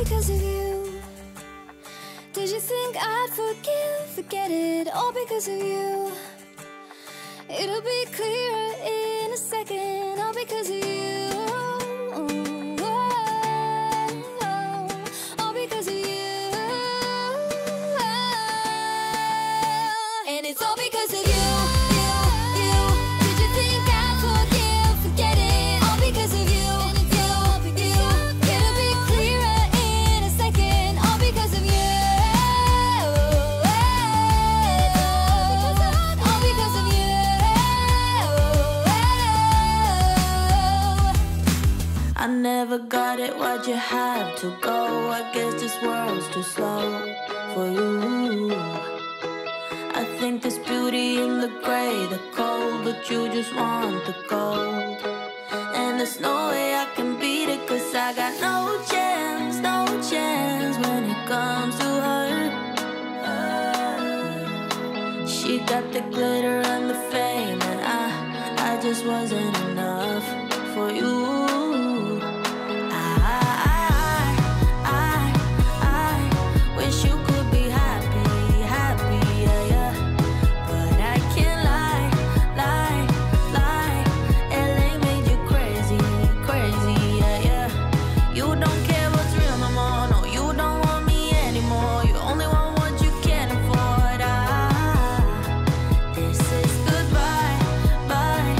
because of you. Did you think I'd forget it, all because of you? It'll be clearer in a second, all because of you. All because of you. And it's all because of you. Did you think I'd forget it, all because of you? It'll be clearer in a second, all because of you. All because of you. I never got it, why'd you have to go? I guess this world's too slow for you. I think there's beauty in the gray, the cold, but you just want the gold. And there's no way I can beat it, cause I got no chance when it comes to her. She got the glitter and the fame, and I just wasn't enough for you. I wish you could be happy, yeah, yeah. But I can't lie. LA made you crazy, yeah, yeah. You don't care what's real no more, no, you don't want me anymore. You only want what you can afford. This is goodbye, bye.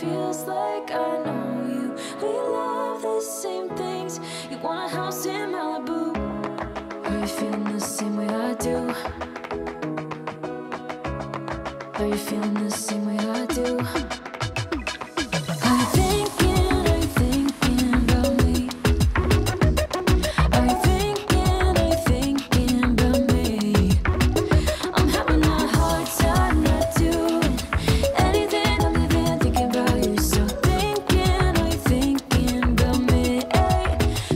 feels like I know you. We love the same things. You want a house in Malibu. Are you feeling the same way I do? Are you feeling the same way I do? Are you thinking about me? Are you thinking about me? I'm having a hard time not doing anything other than thinking about you. So are you thinking about me?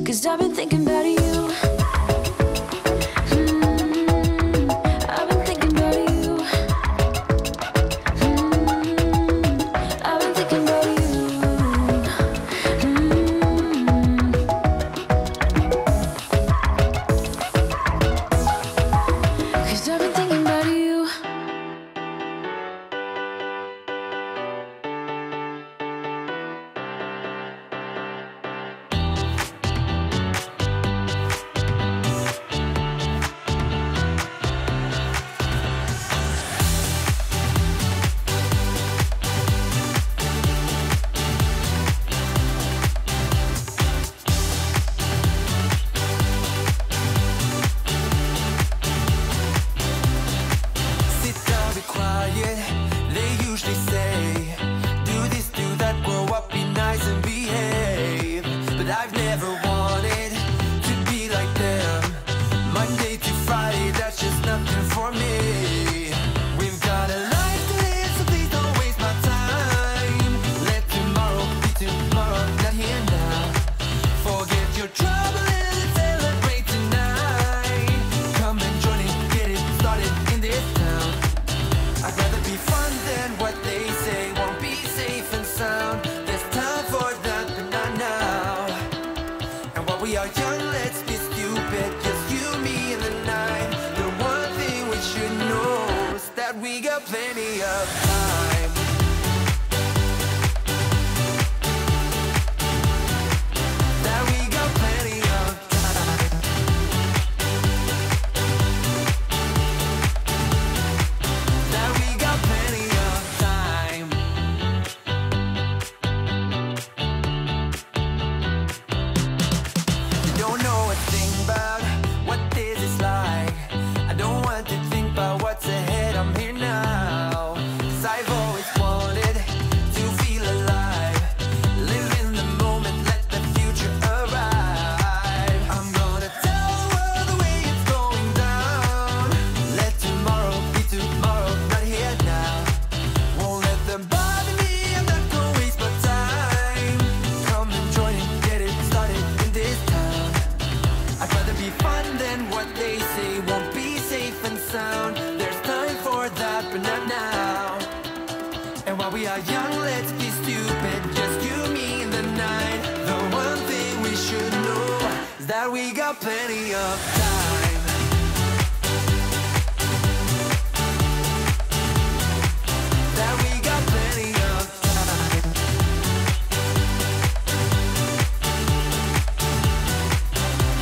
'Cause I've been thinking about you. I've been thinking about you. I've been thinking about you. Cause I've been thinking about you. Sit down, be quiet. They usually say, do this, do that, grow up, be nice and behave. But I've never wanted to be like them. Monday to Friday, that's just nothing for me. We've got a life to live, so please don't waste my time. Let tomorrow be tomorrow, not here now. Forget your trouble and let's celebrate tonight. Come and join it, get it started in this town. I'd rather be fun than what they say won't be safe and sound. There's time for that, but not now. And while we are young, let's be stupid. Just you, me, and the night. The one thing we should know is that we got plenty of time. That we got plenty of time. That we got plenty of time. You don't know a thing about what this is like. I don't want to think about what's ahead. I'm here now. 'Cause I've always wanted to feel alive. Live in the moment, let the future arrive. I'm gonna tell the world the way it's going down. Let tomorrow be tomorrow, not here now. Won't let them bother me, I'm not gonna waste my time. Come and join it, get it started in this town. I'd rather be fun than what they say won't be safe and sound. There's time for that, but not now. And while we are young, let's be stupid. Just you, me, and the night. The one thing we should know is that we got plenty of time. That we got plenty of time.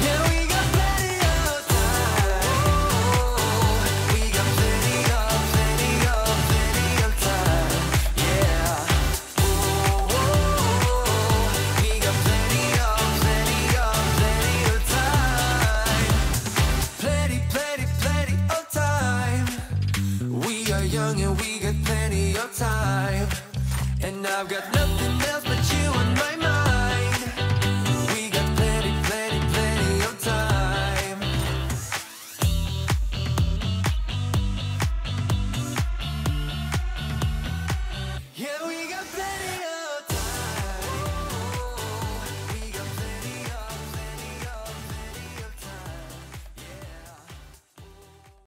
Yeah, we got plenty of time. We got plenty of time. Yeah. We got plenty of time. Plenty of time. We are young and we got plenty of time. And I've got nothing